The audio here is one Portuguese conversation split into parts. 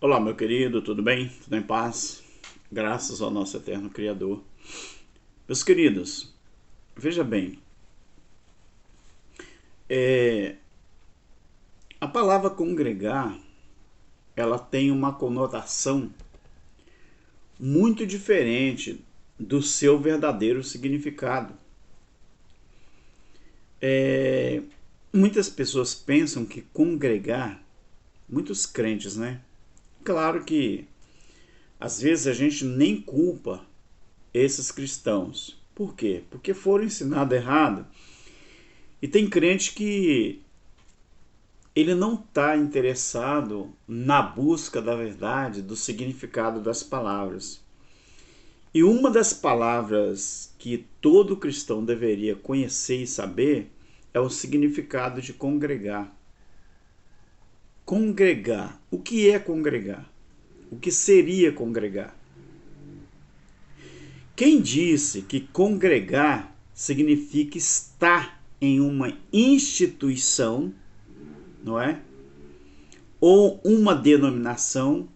Olá, meu querido, tudo bem? Tudo em paz? Graças ao nosso eterno Criador. Meus queridos, veja bem, a palavra congregar, ela tem uma conotação muito diferente do seu verdadeiro significado. Muitas pessoas pensam que congregar, muitos crentes, né? Claro que às vezes a gente nem culpa esses cristãos. Por quê? Porque foram ensinados errado. E tem crente que ele não está interessado na busca da verdade, do significado das palavras. E uma das palavras que todo cristão deveria conhecer e saber é o significado de congregar. Congregar. O que é congregar? O que seria congregar? Quem disse que congregar significa estar em uma instituição, não é? Ou uma denominação,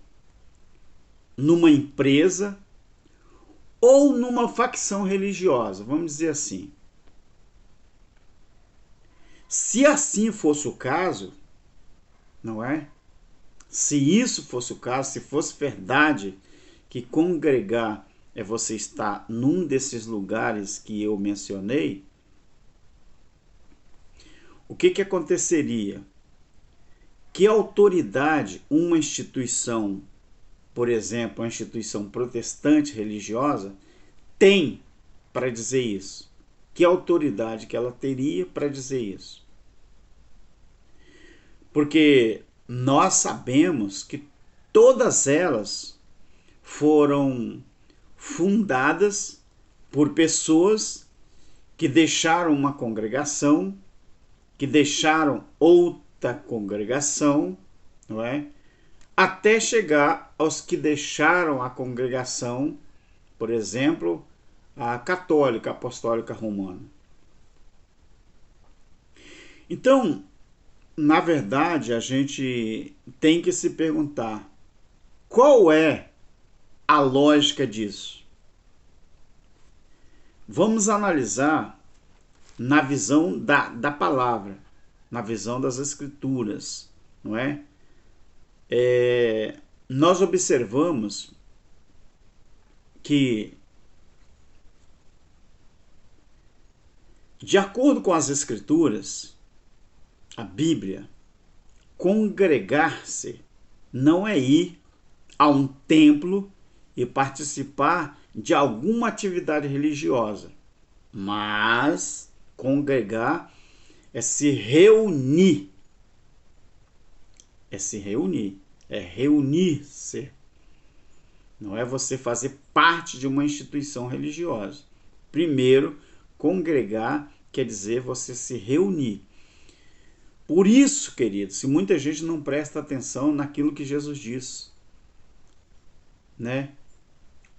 numa empresa ou numa facção religiosa, vamos dizer assim. Se assim fosse o caso, não é? Se isso fosse o caso, se fosse verdade que congregar é você estar num desses lugares que eu mencionei, o que aconteceria? Que autoridade uma instituição, por exemplo, uma instituição protestante religiosa, tem para dizer isso? Que autoridade que ela teria para dizer isso? Porque nós sabemos que todas elas foram fundadas por pessoas que deixaram uma congregação, que deixaram outra congregação, não é? Até chegar aos que deixaram a congregação, por exemplo, a católica apostólica romana. Então, na verdade, a gente tem que se perguntar qual é a lógica disso. Vamos analisar na visão da palavra, na visão das escrituras, não é? Nós observamos que, de acordo com as escrituras, a Bíblia, congregar-se não é ir a um templo e participar de alguma atividade religiosa, mas congregar é se reunir. É se reunir, é reunir-se. Não é você fazer parte de uma instituição religiosa. Primeiro, congregar quer dizer você se reunir. Por isso, queridos, se muita gente não presta atenção naquilo que Jesus diz, né?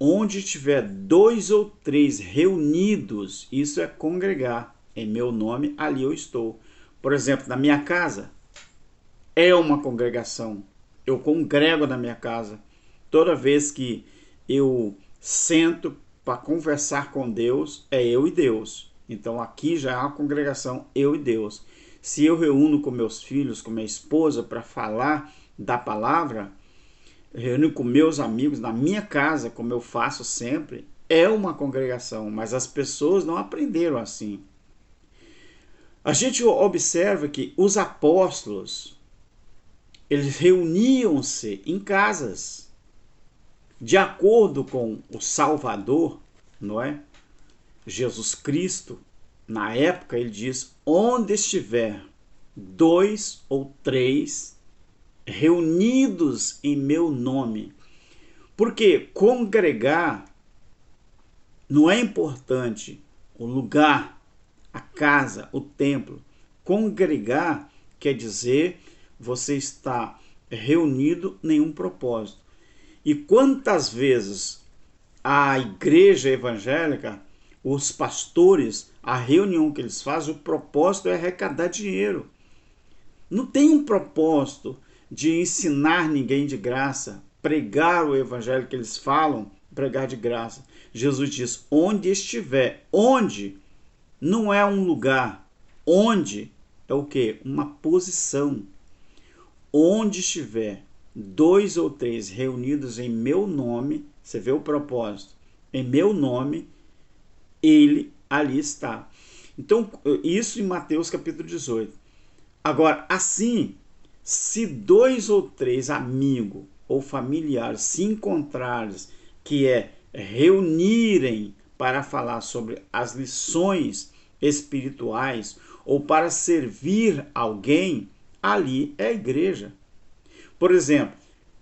Onde tiver 2 ou 3 reunidos, isso é congregar. Em meu nome, ali eu estou. Por exemplo, na minha casa, é uma congregação. Eu congrego na minha casa. Toda vez que eu sento para conversar com Deus, é eu e Deus. Então aqui já é uma congregação, eu e Deus. Se eu reúno com meus filhos, com minha esposa para falar da palavra, reúno com meus amigos na minha casa, como eu faço sempre, é uma congregação, mas as pessoas não aprenderam assim. A gente observa que os apóstolos, eles reuniam-se em casas, de acordo com o Salvador, não é? Jesus Cristo, na época ele diz, onde estiver 2 ou 3 reunidos em meu nome. Porque congregar não é importante o lugar, a casa, o templo. Congregar quer dizer você está reunido em um propósito. E quantas vezes a igreja evangélica, os pastores, a reunião que eles fazem, o propósito é arrecadar dinheiro. Não tem um propósito de ensinar ninguém de graça, pregar o evangelho que eles falam, pregar de graça. Jesus diz, onde estiver, onde não é um lugar, onde é o quê? Uma posição. Onde estiver 2 ou 3 reunidos em meu nome, você vê o propósito, em meu nome, ele ali está. Então, isso em Mateus capítulo 18. Agora, assim, se 2 ou 3 amigos ou familiares se encontrarem, que é reunirem para falar sobre as lições espirituais ou para servir alguém, ali é a igreja. Por exemplo,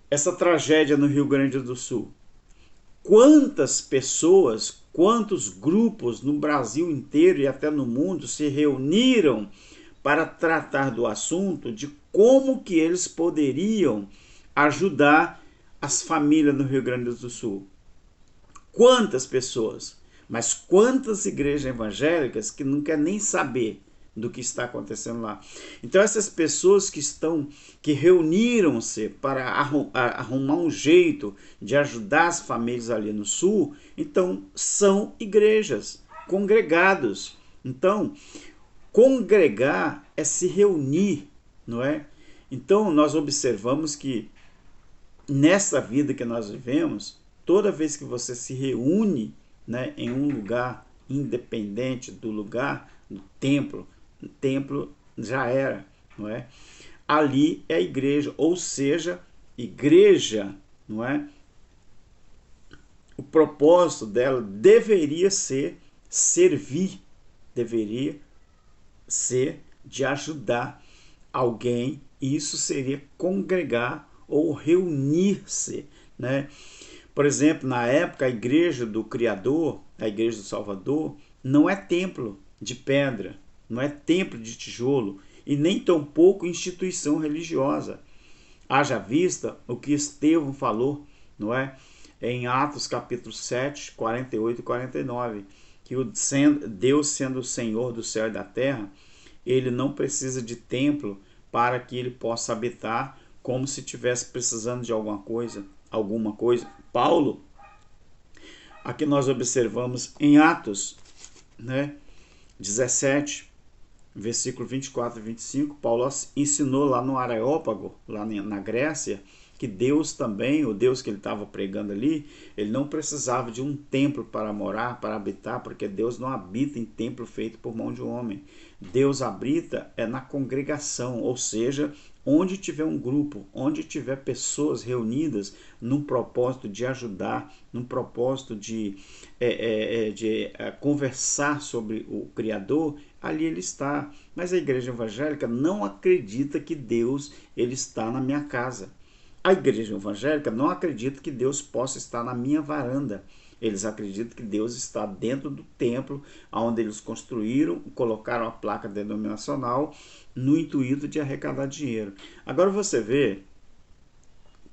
essa tragédia no Rio Grande do Sul. Quantas pessoas, quantos grupos no Brasil inteiro e até no mundo se reuniram para tratar do assunto de como que eles poderiam ajudar as famílias no Rio Grande do Sul. Quantas pessoas, mas quantas igrejas evangélicas que não querem nem saber do que está acontecendo lá. Então essas pessoas que reuniram-se para arrumar um jeito de ajudar as famílias ali no sul, então são igrejas, congregados. Então, congregar é se reunir, não é? Então nós observamos que nessa vida que nós vivemos, toda vez que você se reúne, né, em um lugar independente do lugar, do templo, o templo já era, não é? Ali é a igreja, ou seja, igreja, não é? O propósito dela deveria ser servir, deveria ser de ajudar alguém, e isso seria congregar ou reunir-se, né? Por exemplo, na época, a igreja do Criador, a igreja do Salvador, não é templo de pedra, não é templo de tijolo e nem tampouco instituição religiosa. Haja vista o que Estevão falou, não é? Em Atos capítulo 7, 48 e 49, que Deus sendo o Senhor do céu e da terra, ele não precisa de templo para que ele possa habitar como se estivesse precisando de alguma coisa. Paulo, aqui nós observamos em Atos, né, 17, versículo 24 e 25, Paulo ensinou lá no Areópago, lá na Grécia, que Deus também, o Deus que ele estava pregando ali, ele não precisava de um templo para morar, para habitar, porque Deus não habita em templo feito por mão de homem. Deus habita na congregação, ou seja, onde tiver um grupo, onde tiver pessoas reunidas num propósito de ajudar, num propósito de conversar sobre o Criador, ali ele está. Mas a igreja evangélica não acredita que Deus ele está na minha casa. A igreja evangélica não acredita que Deus possa estar na minha varanda. Eles acreditam que Deus está dentro do templo, onde eles construíram, colocaram a placa denominacional no intuito de arrecadar dinheiro. Agora você vê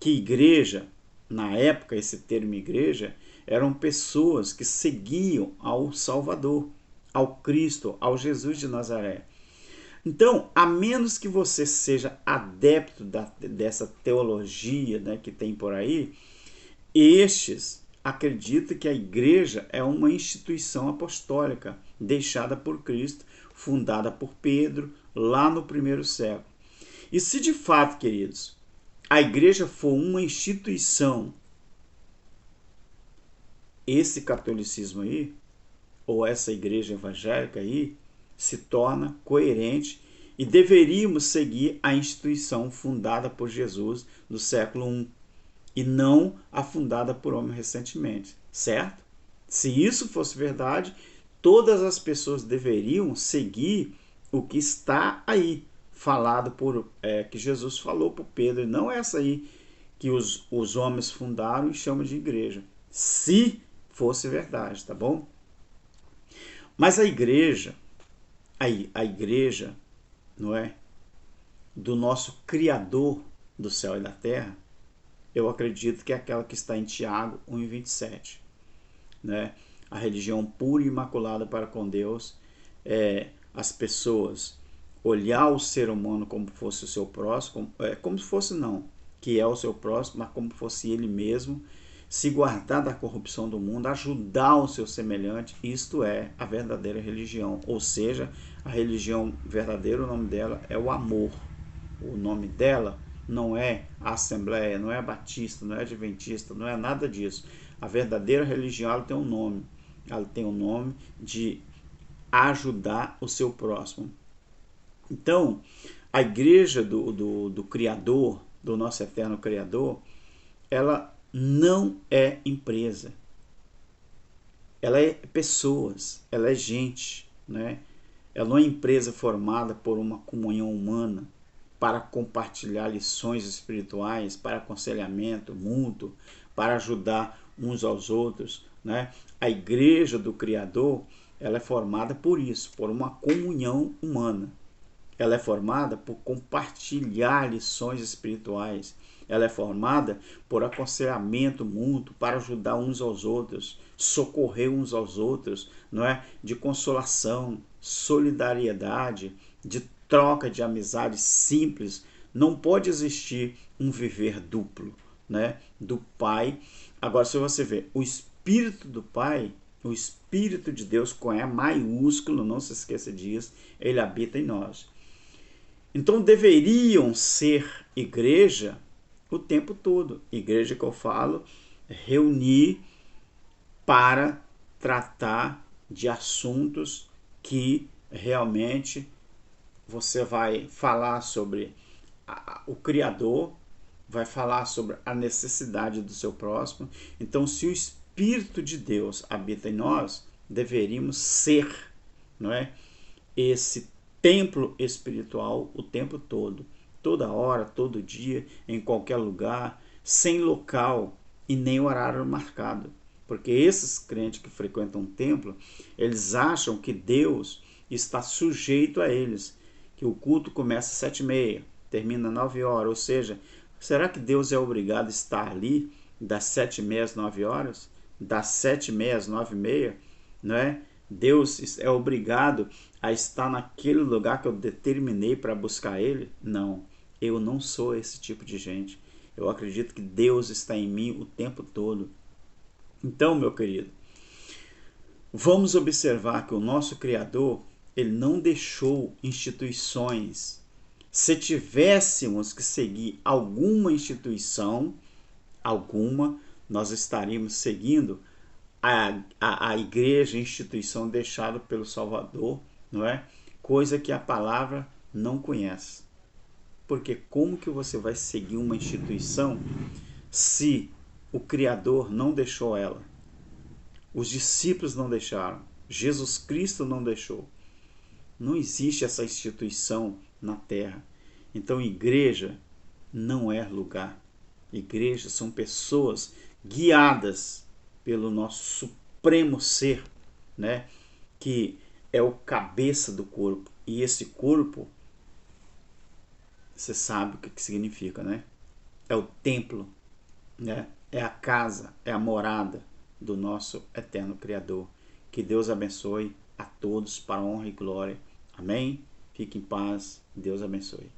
que igreja, na época esse termo igreja, eram pessoas que seguiam ao Salvador, ao Cristo, ao Jesus de Nazaré. Então, a menos que você seja adepto dessa teologia, né, que tem por aí, estes acreditam que a igreja é uma instituição apostólica deixada por Cristo, fundada por Pedro, lá no primeiro século. E se de fato, queridos, a igreja for uma instituição, esse catolicismo aí, ou essa igreja evangélica aí, se torna coerente e deveríamos seguir a instituição fundada por Jesus do século I e não a fundada por homem recentemente, certo? Se isso fosse verdade, todas as pessoas deveriam seguir o que está aí falado que Jesus falou por Pedro, e não essa aí que os homens fundaram e chamam de igreja, se fosse verdade, tá bom? Mas a igreja, não é, do nosso Criador do céu e da terra, eu acredito que é aquela que está em Tiago 1:27, né? A religião pura e imaculada para com Deus é as pessoas olhar o ser humano como fosse o seu próximo, como se fosse não, que é o seu próximo, mas como fosse ele mesmo, se guardar da corrupção do mundo, ajudar o seu semelhante, isto é a verdadeira religião. Ou seja, a religião verdadeira, o nome dela é o amor. O nome dela não é a Assembleia, não é a Batista, não é a Adventista, não é nada disso. A verdadeira religião, ela tem um nome. Ela tem o nome de ajudar o seu próximo. Então, a igreja do Criador, do nosso eterno Criador, ela não é empresa. Ela é pessoas, ela é gente, né? Ela não é empresa formada por uma comunhão humana para compartilhar lições espirituais, para aconselhamento mútuo, para ajudar uns aos outros, né? A igreja do Criador, ela é formada por isso, por uma comunhão humana. Ela é formada por compartilhar lições espirituais. Ela é formada por aconselhamento mútuo para ajudar uns aos outros, socorrer uns aos outros, não é? De consolação, solidariedade, de troca de amizade simples. Não pode existir um viver duplo, né? Do Pai. Agora, se você ver, o Espírito do Pai, o Espírito de Deus com E maiúsculo, não se esqueça disso, ele habita em nós. Então deveriam ser igreja o tempo todo. Igreja que eu falo, reunir para tratar de assuntos que realmente você vai falar sobre o Criador, vai falar sobre a necessidade do seu próximo. Então, se o Espírito de Deus habita em nós, deveríamos ser, não é? Esse templo espiritual o tempo todo, toda hora, todo dia, em qualquer lugar, sem local e nem horário marcado. Porque esses crentes que frequentam o templo, eles acham que Deus está sujeito a eles, que o culto começa às 7h30, termina às 9h, ou seja, será que Deus é obrigado a estar ali das 7h30 às 9h? Das 7h30 às 9h30, não é? Deus é obrigado a estar naquele lugar que eu determinei para buscar Ele? Não, eu não sou esse tipo de gente. Eu acredito que Deus está em mim o tempo todo. Então, meu querido, vamos observar que o nosso Criador, ele não deixou instituições. Se tivéssemos que seguir alguma instituição, nós estaríamos seguindo a igreja, a instituição deixada pelo Salvador, não é? Coisa que a palavra não conhece. Porque como que você vai seguir uma instituição se o Criador não deixou ela? Os discípulos não deixaram. Jesus Cristo não deixou. Não existe essa instituição na terra. Então, igreja não é lugar. Igreja são pessoas guiadas pelo nosso supremo ser, né? Que é o cabeça do corpo. E esse corpo, você sabe o que significa, né? É o templo, né? É a casa, é a morada do nosso eterno Criador. Que Deus abençoe a todos para a honra e glória. Amém? Fique em paz. Deus abençoe.